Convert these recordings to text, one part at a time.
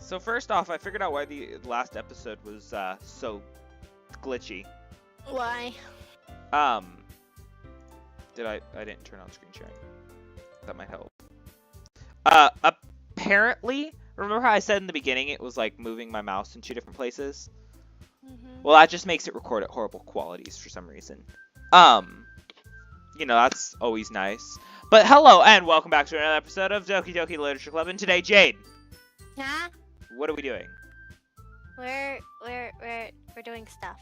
So first off, I figured out why the last episode was so glitchy. Why? I didn't turn on screen sharing. That might help. Apparently, remember how I said in the beginning it was like moving my mouse in 2 different places? Well, that just makes it record at horrible qualities for some reason. That's always nice. But hello and welcome back to another episode of Doki Literature Club. And today, Jade. Huh? What are we doing? We're doing stuff.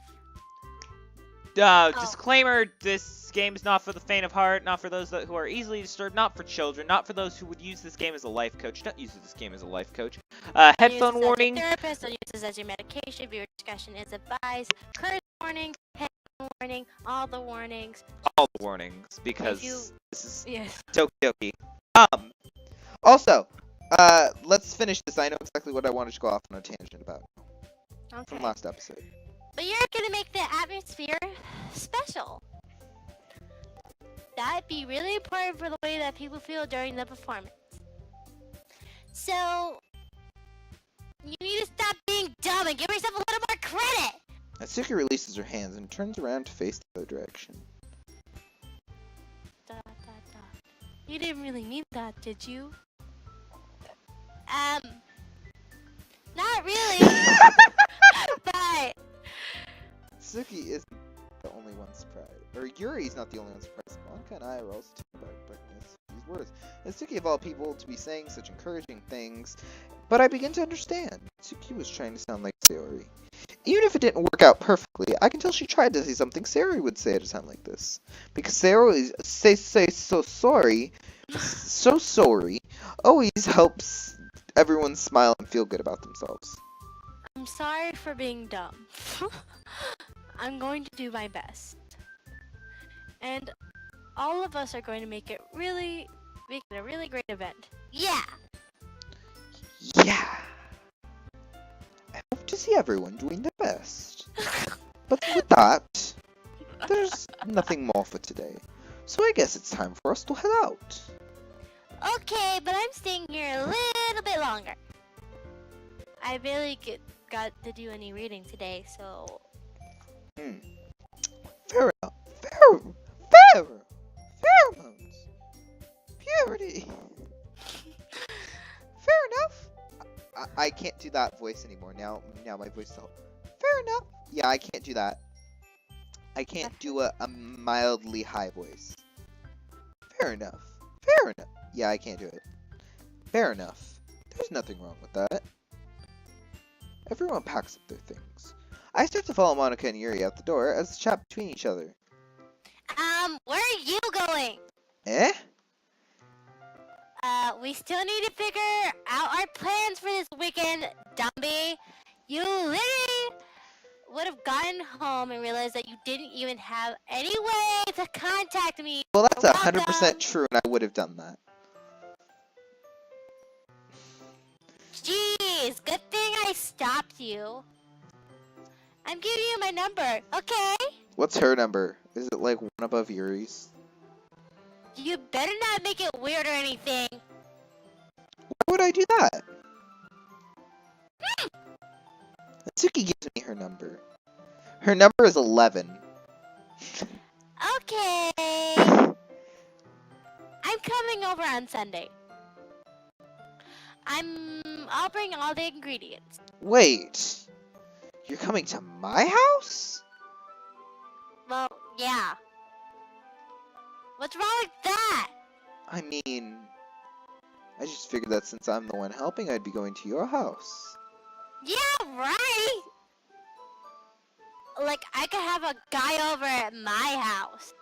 Disclaimer, this game is not for the faint of heart, not for those who are easily disturbed, not for children, not for those who would use this game as a life coach. Don't use this game as a life coach. Headphone warning. Don't use this as your therapist, don't use this as your medication, viewer discussion is advised. Curse warning, headphone warning, all the warnings. All the warnings, because this is Doki. Also, let's finish this. I know exactly what I wanted to go off on a tangent about from last episode. But you're gonna make the atmosphere special. That'd be really important for the way that people feel during the performance. So, you need to stop being dumb and give yourself a little more credit! Natsuki releases her hands and turns around to face the other direction. You didn't really need that, did you? Not really. But Natsuki isn't the only one surprised. Or Yuri's not the only one surprised. Monika and I are also taken by these words. Natsuki of all people to be saying such encouraging things, but I begin to understand. Natsuki was trying to sound like Sayori. Even if it didn't work out perfectly, I can tell she tried to say something Sayori would say at a time like this. Because Sayori say so sorry always helps everyone smile and feel good about themselves. I'm sorry for being dumb. I'm going to do my best. And all of us are going to make it a really great event. Yeah! Yeah! I hope to see everyone doing their best. But with that, there's nothing more for today. So I guess it's time for us to head out. Okay, but I'm staying here a little bit longer. I barely got to do any reading today, so... Fair enough. Pheromones. Purity. Fair enough. I can't do that voice anymore. Now my voice is all... Fair enough. Yeah, I can't do that. I can't do a mildly high voice. Fair enough. Yeah, I can't do it. Fair enough. There's nothing wrong with that. Everyone packs up their things. I start to follow Monika and Yuri out the door as they chat between each other. Where are you going? Eh? We still need to figure out our plans for this weekend, Dumby. You literally would have gotten home and realized that you didn't even have any way to contact me. Well, that's 100% true, and I would have done that. Jeez, good thing I stopped you. I'm giving you my number, okay? What's her number? Is it like one above Yuri's? You better not make it weird or anything. Why would I do that? Natsuki gives me her number. Her number is 11. Okay. I'm coming over on Sunday. I'll bring all the ingredients. Wait. You're coming to my house? Well, yeah. What's wrong with that? I mean, I just figured that since I'm the one helping, I'd be going to your house. Yeah, right! Like, I could have a guy over at my house.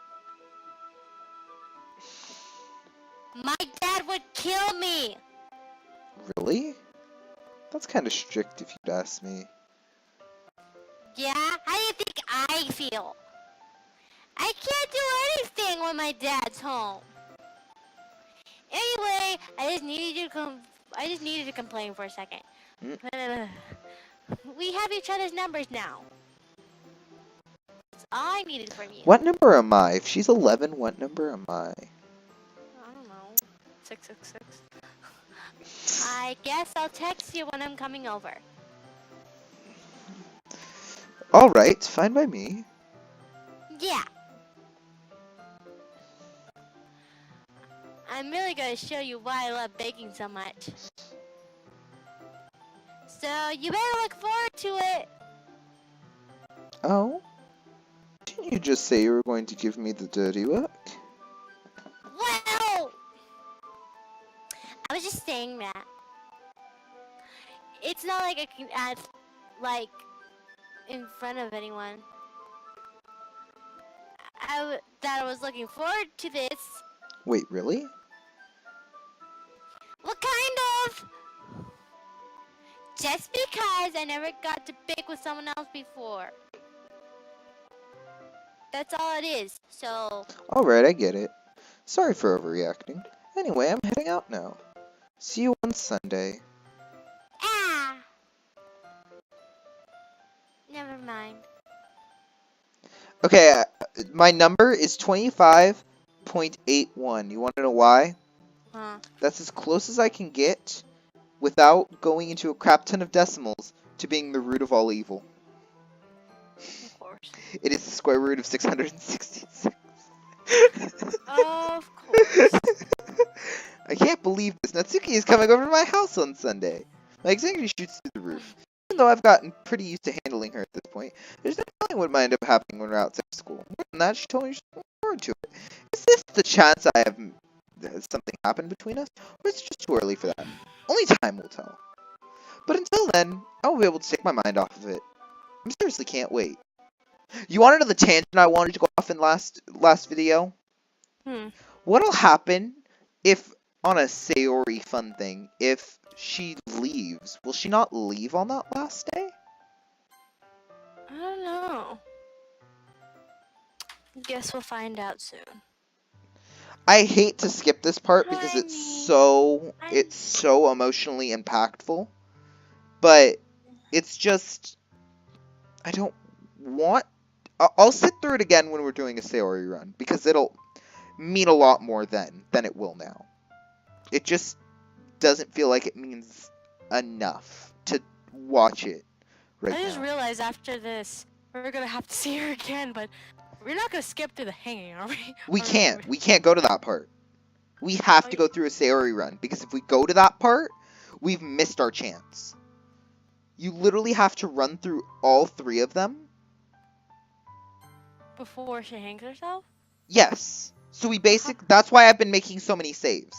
My dad would kill me! Really? That's kind of strict if you'd ask me. Yeah? How do you think I feel? I can't do anything when my dad's home. Anyway, I just needed to complain for a second. We have each other's numbers now. That's all I needed from you. What number am I? If she's 11, what number am I? I don't know. 666. I guess I'll text you when I'm coming over. Alright, fine by me. Yeah. I'm really gonna show you why I love baking so much. So you better look forward to it. Oh? Didn't you just say you were going to give me the dirty work? Well, I was just saying that. It's not like I can add, like, in front of anyone. That I was looking forward to this. Wait, really? What kind of? Just because I never got to bake with someone else before. That's all it is. So, Alright, I get it. Sorry for overreacting. Anyway, I'm heading out now. See you on Sunday. ah! Never mind. Okay, my number is 25.81. You want to know why? Huh. That's as close as I can get without going into a crap ton of decimals to being the root of all evil. Of course. It is the square root of 666. Of course. I can't believe this. Natsuki is coming over to my house on Sunday. My anxiety shoots through the roof. Even though I've gotten pretty used to handling her at this point, there's no telling what might end up happening when we're outside school. More than that, she told me she's looking forward to it. Is this the chance I have something happen between us, or is it just too early for that? Only time will tell. But until then, I will be able to take my mind off of it. I seriously can't wait. You want to know the tangent I wanted to go off in last video? What'll happen if, on a Sayori fun thing, if she leaves? Will she not leave on that last day? I don't know. Guess we'll find out soon. I hate to skip this part because Honey. it's so emotionally impactful, but it's just I don't want. I'll sit through it again when we're doing a Sayori run because it'll mean a lot more then than it will now. It just doesn't feel like it means enough to watch it right I just now. realized after this, we're gonna have to see her again, but we're not gonna skip through the hanging, are we? We Or- can't. We can't go to that part. We have to go through a Sayori run because if we go to that part, we've missed our chance. You literally have to run through all three of them. Before she hangs herself? Yes. So that's why I've been making so many saves.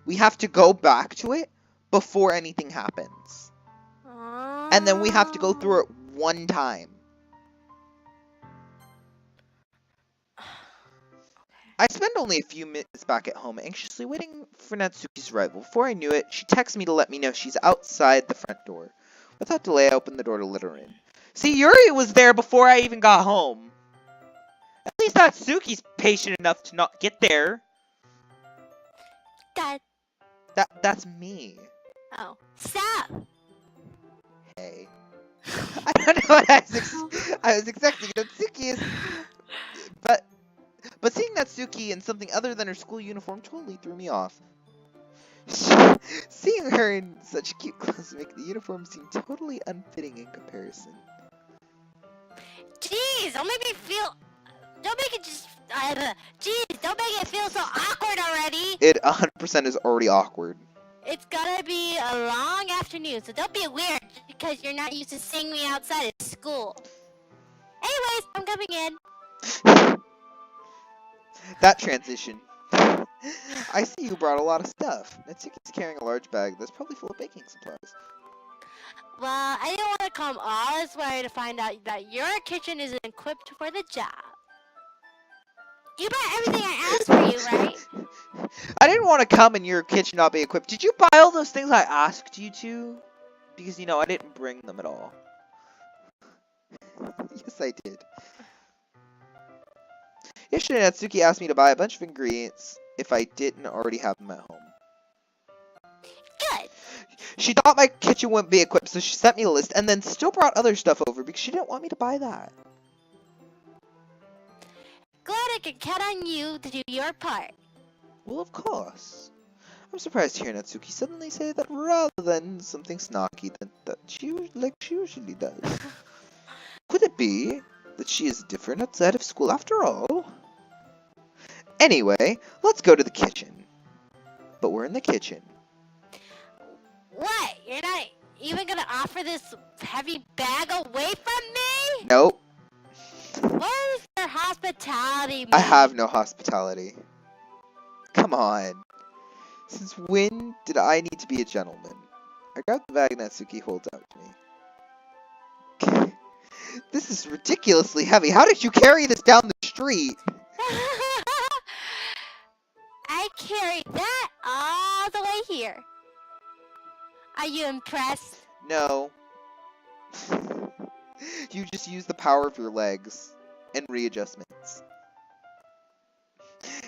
We have to go back to it before anything happens. And then we have to go through it one time. I spent only a few minutes back at home anxiously waiting for Natsuki's arrival. Before I knew it, she texted me to let me know she's outside the front door. Without delay, I opened the door to let her in. See, Yuri was there before I even got home. At least Natsuki's patient enough to not get there. Dad. That's me. Oh. Stop! Hey. I don't know what I was expecting. Natsuki is... But seeing Natsuki in something other than her school uniform totally threw me off. Seeing her in such cute clothes make the uniform seem totally unfitting in comparison. Jeez, don't make me feel... Don't make it just... Jeez, don't make it feel so awkward already! It 100% is already awkward. It's gonna be a long afternoon, so don't be weird because you're not used to seeing me outside of school. Anyways, I'm coming in. That transition. I see you brought a lot of stuff. Natsuki's carrying a large bag that's probably full of baking supplies. Well, I didn't want to come all this way to find out that your kitchen isn't equipped for the job. You bought everything I asked for you, right? I didn't want to come in your kitchen not be equipped. Did you buy all those things I asked you to? Because, you know, I didn't bring them at all. Yes, I did. Yesterday, Natsuki asked me to buy a bunch of ingredients if I didn't already have them at home. Good. She thought my kitchen wouldn't be equipped, so she sent me a list and then still brought other stuff over because she didn't want me to buy that. Glad I can count on you to do your part. Well, of course. I'm surprised to hear Natsuki suddenly say that rather than something snarky that she usually does. Could it be that she is different outside of school after all? Anyway, let's go to the kitchen. But we're in the kitchen. What? You're not even gonna offer this heavy bag away from me? Nope, What is your hospitality mean? I have no hospitality. Come on. Since when did I need to be a gentleman? I grab the bag Natsuki holds out to me. This is ridiculously heavy. How did you carry this down the street? I carried that all the way here. Are you impressed? No. You just use the power of your legs and readjustments.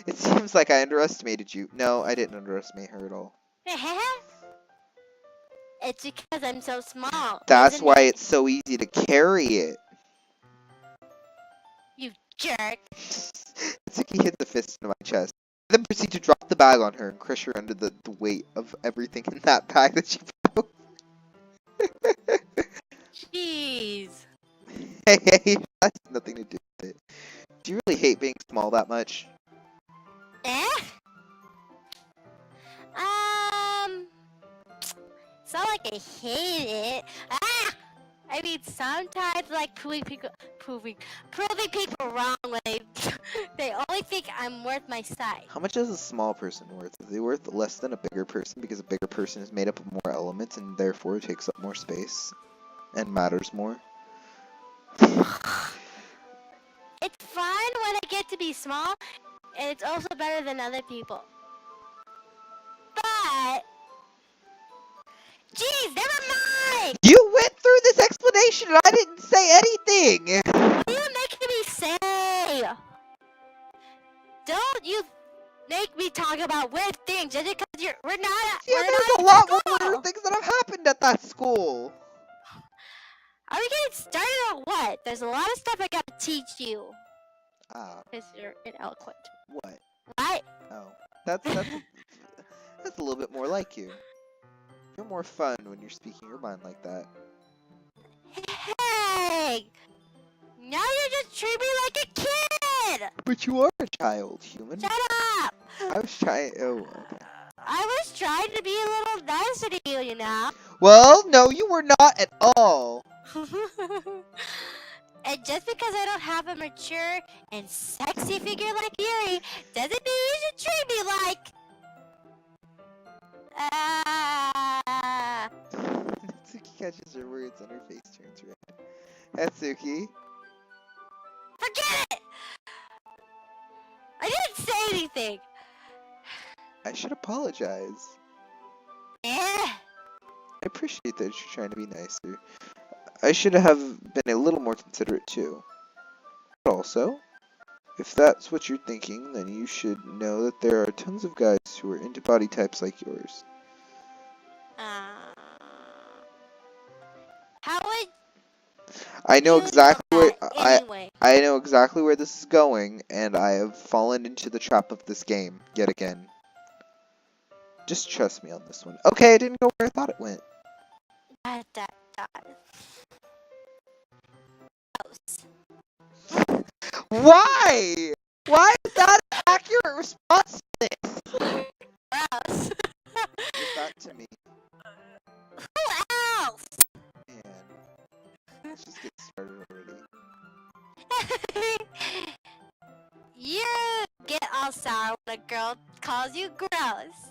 It seems like I underestimated you. No, I didn't underestimate her at all. It's because I'm so small. That's isn't why it? it's so easy to carry it. You jerk. Natsuki hit the fist into my chest. I then proceed to drop the bag on her and crush her under the weight of everything in that bag that she broke. Jeez. Hey, that has nothing to do with it. Do you really hate being small that much? Eh? It's not like I hate it. Ah! I mean, sometimes like proving people wrong when they only think I'm worth my size. How much is a small person worth? Is they worth less than a bigger person because a bigger person is made up of more elements and therefore takes up more space and matters more? It's fun when I get to be small, and it's also better than other people. But, jeez, never mind! You went through this explanation and I didn't say anything! What are you making me say? Don't you make me talk about weird things just because we're not Yeah, we're there's not a at lot more school. weird things that have happened at that school. Are we getting started on what? There's a lot of stuff I gotta teach you. Ah, Because you're ineloquent. what? What? Oh, that's a little bit more like you. You're more fun when you're speaking your mind like that. Hey! Now you just treat me like a kid! But you are a child, human. Shut up! I was trying. Oh, okay. I was trying to be a little nicer to you, you know? Well, no, you were not at all. And just because I don't have a mature and sexy figure like Yuri, doesn't mean you should treat me like... Natsuki catches her words and her face turns red. Natsuki. Forget it! I didn't say anything! I should apologize. Eh? I appreciate that you're trying to be nicer. I should have been a little more considerate too. But also, if that's what you're thinking, then you should know that there are tons of guys who are into body types like yours. How would I know you exactly where that anyway? I know exactly where this is going, and I have fallen into the trap of this game yet again. Just trust me on this one. Okay, it didn't go where I thought it went. Dot. Why? Why is that an accurate response to this? Gross. Give that to me. Who else? Man. Let's just get started already. You get all sour when a girl calls you gross.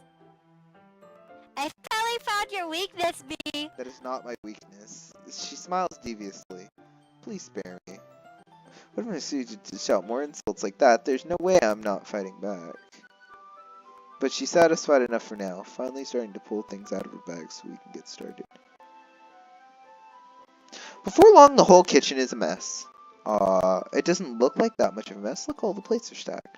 I finally found your weakness, B. That is not my weakness. She smiles deviously. Please spare me. What am I suited to shout more insults like that? There's no way I'm not fighting back. But she's satisfied enough for now, finally starting to pull things out of her bag so we can get started. Before long, the whole kitchen is a mess. It doesn't look like that much of a mess. Look, all the plates are stacked.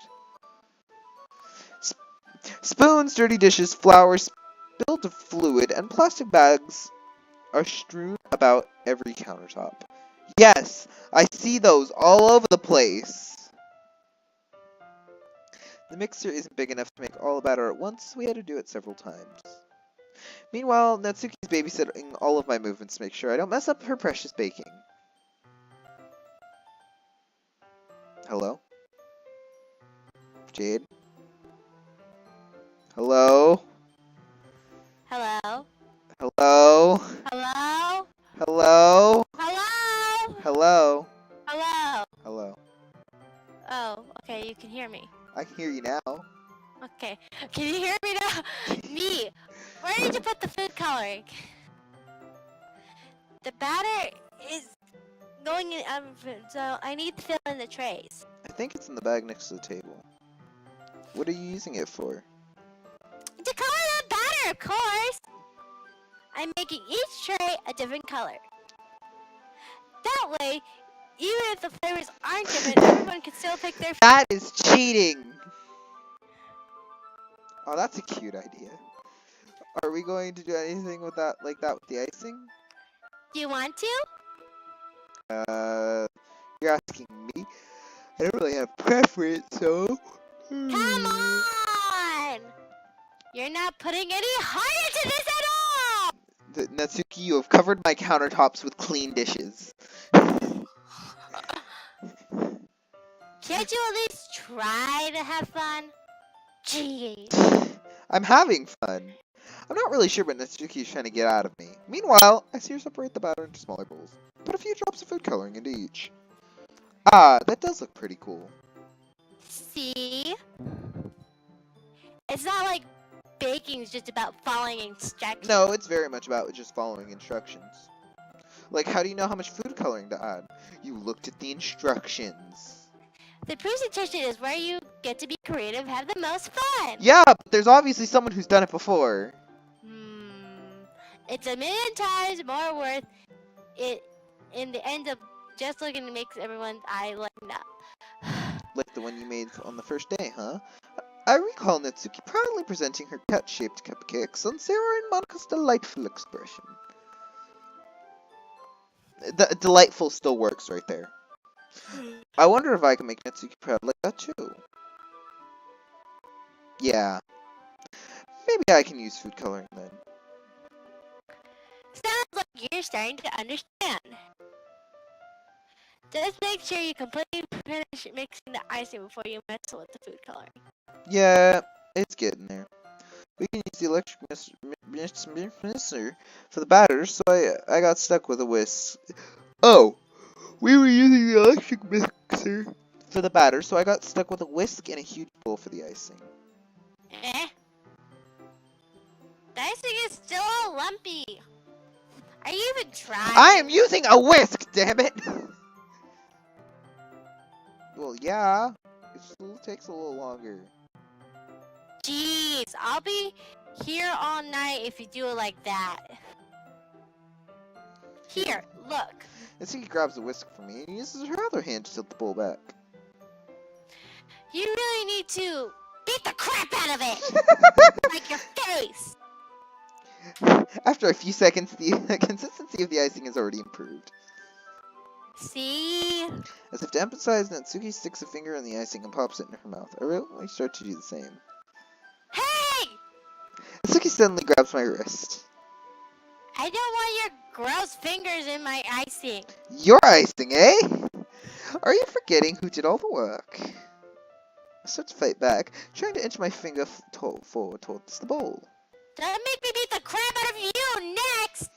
Spoons, dirty dishes, flour, spilled fluid, and plastic bags are strewn about every countertop. Yes, I see those all over the place. The mixer isn't big enough to make all the batter at once, so we had to do it several times. Meanwhile, Natsuki's babysitting all of my movements to make sure I don't mess up her precious baking. Hello? Jade? Hello? Hello? Hello? Hello? Hello? Hello? Hello? Hello? Hello? Oh, okay, you can hear me. I can hear you now. Okay. Can you hear me now? Me! Where did you put the food coloring? The batter is going in, so I need to fill in the trays. I think it's in the bag next to the table. What are you using it for? To color the batter, of course! I'm making each tray a different color. That way, even if the flavors aren't different, everyone can still pick their That is cheating! Oh, that's a cute idea. Are we going to do anything with that, like that with the icing? Do you want to? You're asking me? I don't really have preference, so... Come on! You're not putting any heart into this at all! Natsuki, you have covered my countertops with clean dishes. Can't you at least try to have fun? Gee. I'm having fun. I'm not really sure what Natsuki is trying to get out of me. Meanwhile, I see her separate the batter into smaller bowls. Put a few drops of food coloring into each. Ah, that does look pretty cool. See? It's not like baking's just about following instructions. No, it's very much about just following instructions. Like, how do you know how much food coloring to add? You looked at the instructions. The presentation is where you get to be creative, have the most fun. Yeah, but there's obviously someone who's done it before. It's a million times more worth it in the end of just looking to make everyone's eye lighten up. Like the one you made on the first day, huh? I recall Natsuki proudly presenting her cut-shaped cupcakes on Sarah and Monika's delightful expression. The delightful still works right there. I wonder if I can make Natsuki proud like that too. Yeah. Maybe I can use food coloring then. Sounds like you're starting to understand. Just make sure you completely finish mixing the icing before you mess with the food coloring. Yeah, it's getting there. We can use the electric mixer for the batter, so I got stuck with a whisk. Oh, we were using the electric mixer for the batter, so I got stuck with a whisk and a huge bowl for the icing. Eh? The icing is still all lumpy. Are you even trying? I am using a whisk, damn it! Well, yeah, it still takes a little longer. Jeez, I'll be here all night if you do it like that. Here, look. Natsuki grabs the whisk from me and uses her other hand to tilt the bowl back. You really need to beat the crap out of it! Like your face! After a few seconds, the consistency of the icing has already improved. See? As if to emphasize, Natsuki sticks a finger in the icing and pops it in her mouth. I really start to do the same. Hey! Natsuki suddenly grabs my wrist. I don't want your gross fingers in my icing. Your icing, eh? Are you forgetting who did all the work? I start to fight back, trying to inch my finger forward towards the bowl. Don't make me beat the crap out of you next!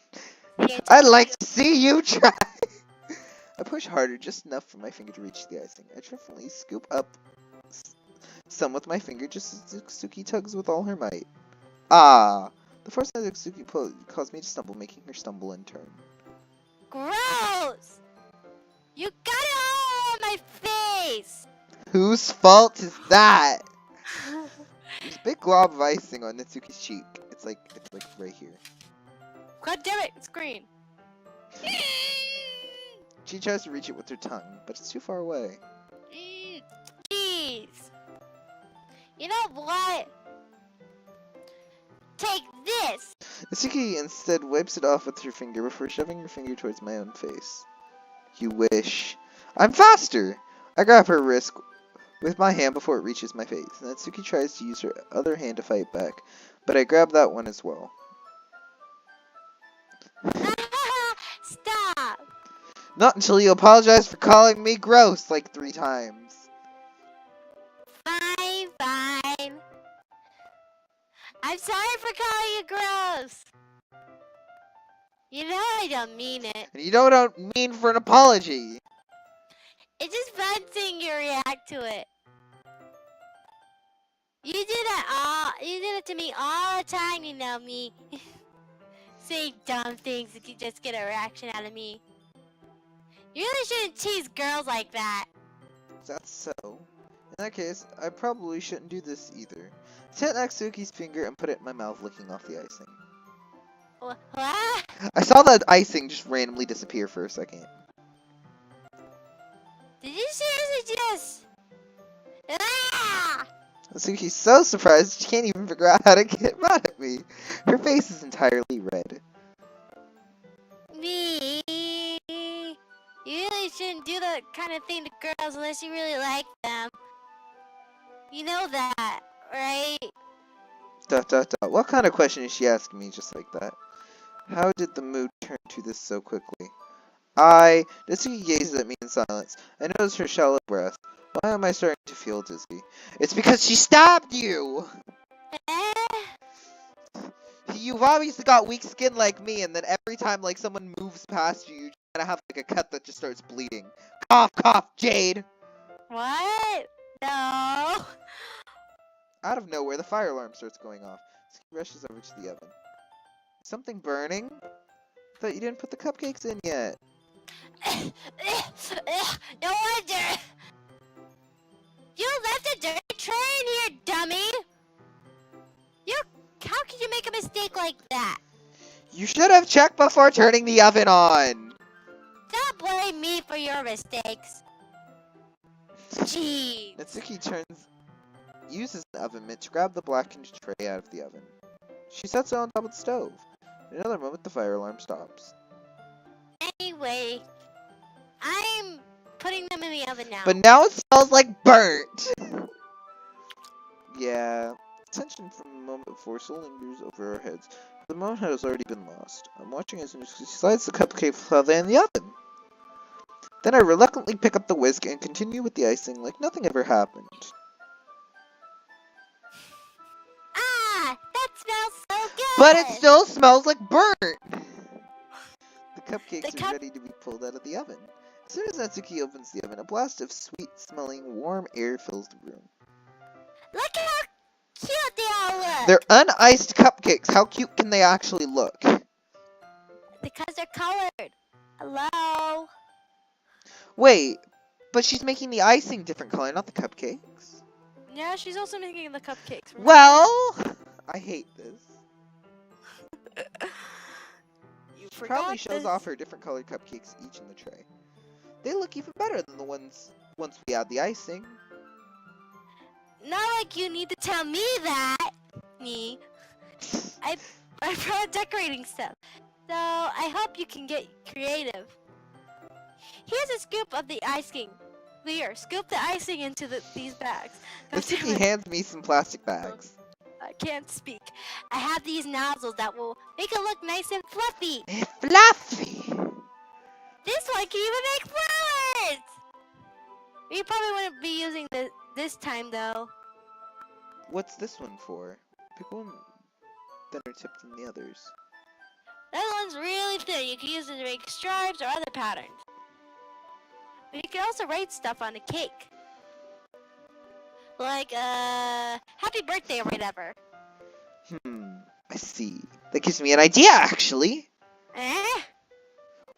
I'd like to see you try! I push harder, just enough for my finger to reach the icing. I triumphantly scoop up some with my finger, just as Natsuki tugs with all her might. Ah! The force of Natsuki caused me to stumble, making her stumble in turn. Gross! You got it all on my face! Whose fault is that? There's a big glob of icing on Natsuki's cheek. It's like right here. God damn it, it's green. She tries to reach it with her tongue, but it's too far away. Jeez. You know what? Take this! Natsuki instead wipes it off with her finger before shoving her finger towards my own face. You wish. I'm faster! I grab her wrist with my hand before it reaches my face. Natsuki tries to use her other hand to fight back, but I grab that one as well. Stop! Not until you apologize for calling me gross like 3 times. Fine, fine. I'm sorry for calling you gross. You know I don't mean it. And you don't mean for an apology. It's just fun seeing you react to it. You do it to me all the time, you know me. Say dumb things if you just get a reaction out of me. You really shouldn't tease girls like that. That's so. In that case, I probably shouldn't do this either. Take Natsuki's finger and put it in my mouth, licking off the icing. What? I saw that icing just randomly disappear for a second. Did you seriously just... Ah! Natsuki's so surprised she can't even figure out how to get mad at me. Her face is entirely red. Me? You really shouldn't do that kind of thing to girls unless you really like them. You know that, right? What kind of question is she asking me just like that? How did the mood turn to this so quickly? Natsuki gazes at me in silence. I notice her shallow breath. Why am I starting to feel dizzy? It's because she stabbed you! Eh? You've obviously got weak skin like me, and then every time like someone moves past you, you kind of have like a cut that just starts bleeding. Cough, cough, Jade! What? No. Out of nowhere, the fire alarm starts going off. Natsuki rushes over to the oven. Something burning? Thought you didn't put the cupcakes in yet. No wonder. You left a dirty tray in here, dummy. How could you make a mistake like that? You should have checked before turning the oven on! Don't blame me for your mistakes. Jeez. Natsuki uses an oven mitt to grab the blackened tray out of the oven. She sets it on top of the stove. In another moment, the fire alarm stops. Anyway, I'm putting them in the oven now. But now it smells like burnt! Yeah, tension from the moment before still lingers over our heads. The moment has already been lost. I'm watching as she slides the cupcake further in the oven. Then I reluctantly pick up the whisk and continue with the icing like nothing ever happened. Ah, that smells so good. But it still smells like burnt! The cupcakes are ready to be pulled out of the oven. As soon as Natsuki opens the oven, a blast of sweet-smelling, warm air fills the room. Look how cute they all look. They're uniced cupcakes. How cute can they actually look? Because they're colored. Hello? Wait, but she's making the icing different color, not the cupcakes. Yeah, she's also making the cupcakes. remember? Well, I hate this. You She forgot probably shows this. off her different colored cupcakes each in the tray. They look even better than the ones once we add the icing. Not like you need to tell me that. Me. I brought decorating stuff. So I hope you can get creative. Here's a scoop of the icing. Here, scoop the icing into these bags. Natsuki hands me some plastic bags. I can't speak. I have these nozzles that will make it look nice and fluffy. Fluffy! This one can even make flowers! We probably wouldn't be using this time though. What's this one for? Pick one that are tipped than the others. That one's really thin. You can use it to make stripes or other patterns. But you can also write stuff on the cake. Like, happy birthday or whatever. I see. That gives me an idea, actually. Eh?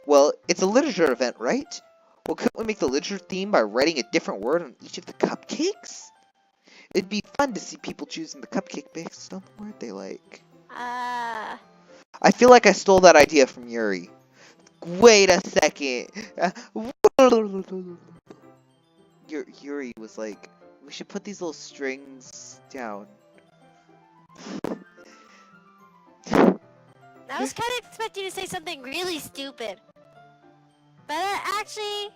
Well, it's a literature event, right? Well, couldn't we make the literature theme by writing a different word on each of the cupcakes? It'd be fun to see people choosing the cupcake based on the word they like. I feel like I stole that idea from Yuri. Wait a second. Yuri was like, we should put these little strings down. I was kind of expecting you to say something really stupid. But actually,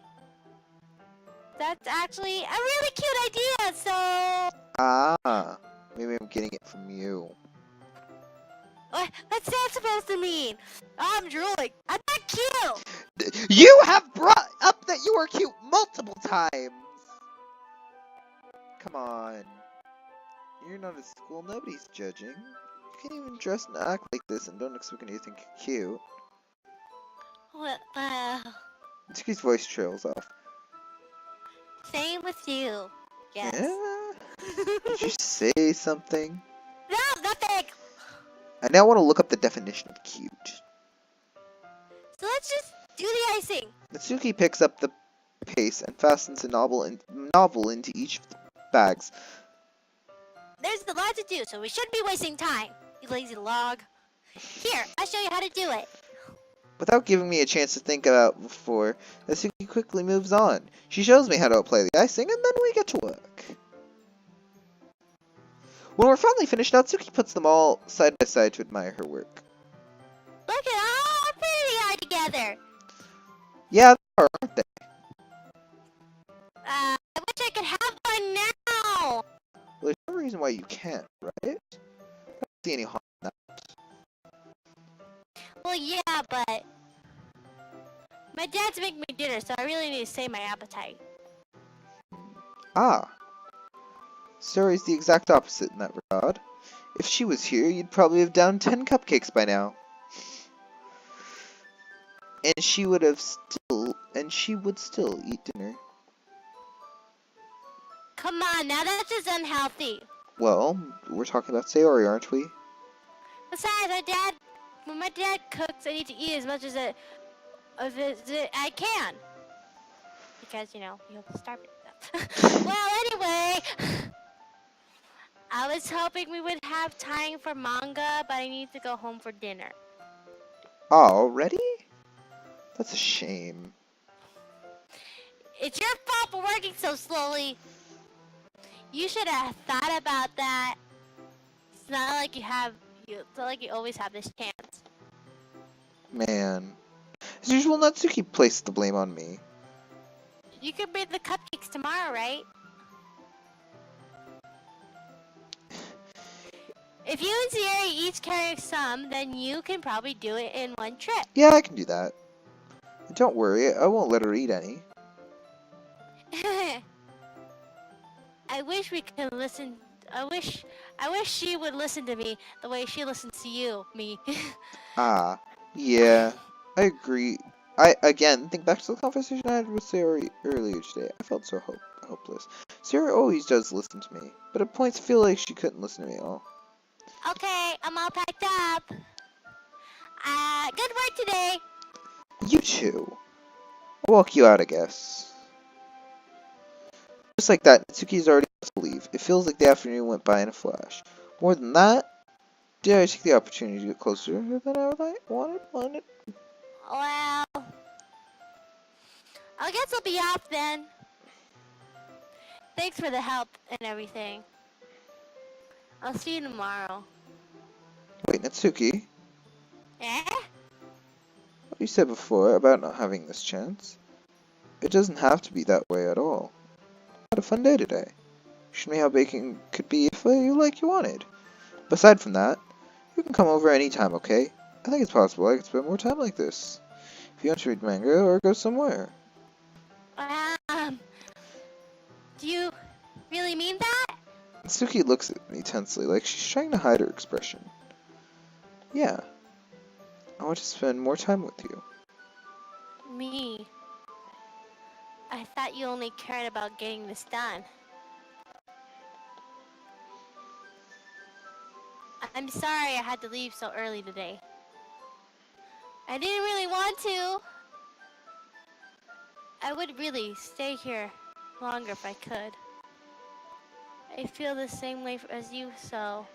That's actually a really cute idea. So, Ah, maybe I'm getting it from you. what's that supposed to mean? I'm drooling. I'm not cute. You have brought up that you are cute multiple times! Come on. You're not at school, nobody's judging. You can't even dress and act like this and don't expect me to think you're cute. Well, Natsuki's voice trails off. same with you. Yes. Yeah? Did you say something? No, nothing. I now want to look up the definition of cute. So let's just do the icing. Natsuki picks up the pace and fastens a novel into each of the bags. There's a lot to do, so we shouldn't be wasting time. You lazy log. Here, I'll show you how to do it. Without giving me a chance to think about before, Natsuki quickly moves on. She shows me how to apply the icing, and then we get to work. When we're finally finished, Natsuki puts them all side by side to admire her work. Look at how pretty they are together. Yeah, they are, aren't they? I wish I could have one now. Well, there's no reason why you can't, right? I don't see any harm in that. Well, yeah, but my dad's making me dinner, so I really need to save my appetite. Ah. Suri's the exact opposite in that regard. If she was here, you'd probably have downed 10 cupcakes by now. And she would still eat dinner. Come on, now that's just unhealthy. Well, we're talking about Sayori, aren't we? Besides, when my dad cooks, I need to eat as much as I can. Because, you'll starve it. Well, anyway, I was hoping we would have time for manga, but I need to go home for dinner. Already? That's a shame. It's your fault for working so slowly. You should have thought about that. It's not like it's not like you always have this chance. Man. As usual, Natsuki placed the blame on me. You could make the cupcakes tomorrow, right? If you and Sierra each carry some, then you can probably do it in one trip. Yeah, I can do that. And don't worry, I won't let her eat any. I wish we could listen. I wish she would listen to me the way she listens to you, me. Ah, yeah, I agree. I, again, think back to the conversation I had with Sarah earlier today. I felt so hopeless. Sarah always does listen to me, but at points I feel like she couldn't listen to me at all. Okay, I'm all packed up. Good work today. You too. I'll walk you out, I guess. Just like that, Natsuki's already about to leave. It feels like the afternoon went by in a flash. More than that, did I take the opportunity to get closer to her than I wanted? Well, I guess I'll be off then. Thanks for the help and everything. I'll see you tomorrow. Wait, Natsuki, Eh? what you said before about not having this chance, it doesn't have to be that way at all. I had a fun day today. Showed me how baking could be if you wanted. Aside from that, you can come over anytime, okay? I think it's possible I could spend more time like this. If you want to read manga or go somewhere. Do you really mean that? Natsuki looks at me tensely, like she's trying to hide her expression. Yeah. I want to spend more time with you. Me? I thought you only cared about getting this done. I'm sorry I had to leave so early today. I didn't really want to. I would really stay here longer if I could. I feel the same way as you, so...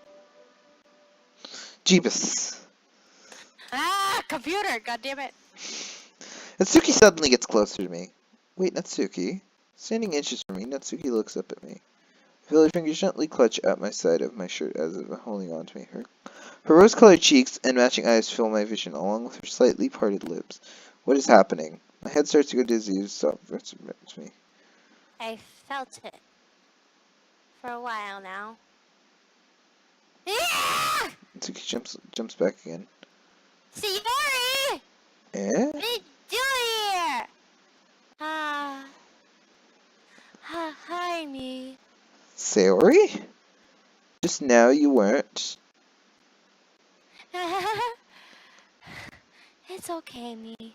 Jeebus. Computer! Goddammit! Natsuki suddenly gets closer to me. Wait, Natsuki. Standing inches from me, Natsuki looks up at me. I feel her fingers gently clutch at my side of my shirt as if holding on to me. Her rose-colored cheeks and matching eyes fill my vision, along with her slightly parted lips. What is happening? My head starts to go dizzy as soft to me. I felt it for a while now. Yeah! Natsuki jumps back again. Sayori! Eh? What are you doing here? Hi, me. Sayori? Just now you weren't. It's okay, me.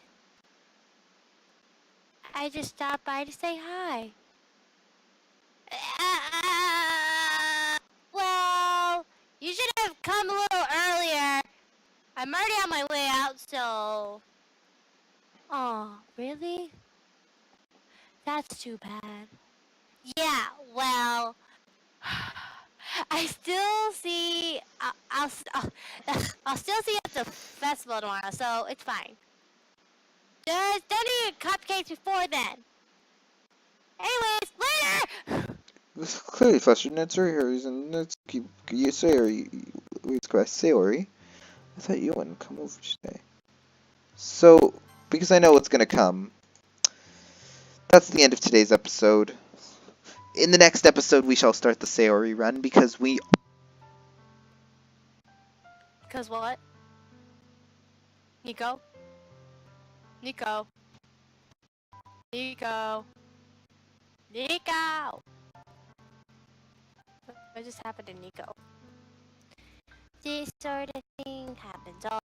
I just stopped by to say hi. Well, you should have come a little earlier. I'm already on my way out, so... Oh, really? That's too bad. Yeah, well... I still see... I'll still see you at the festival tomorrow, so it's fine. Just don't eat cupcakes before then. Anyways, later! This is clearly flustered. Natsuki and Natsuki. You Sayori. Wait, Sayori. I thought you wouldn't come over today. So, because I know what's gonna come, that's the end of today's episode. In the next episode, we shall start the Sayori run because we. Cause what? Nico? Nico? Nico? Nico! What just happened to Nico? This sort of thing happens all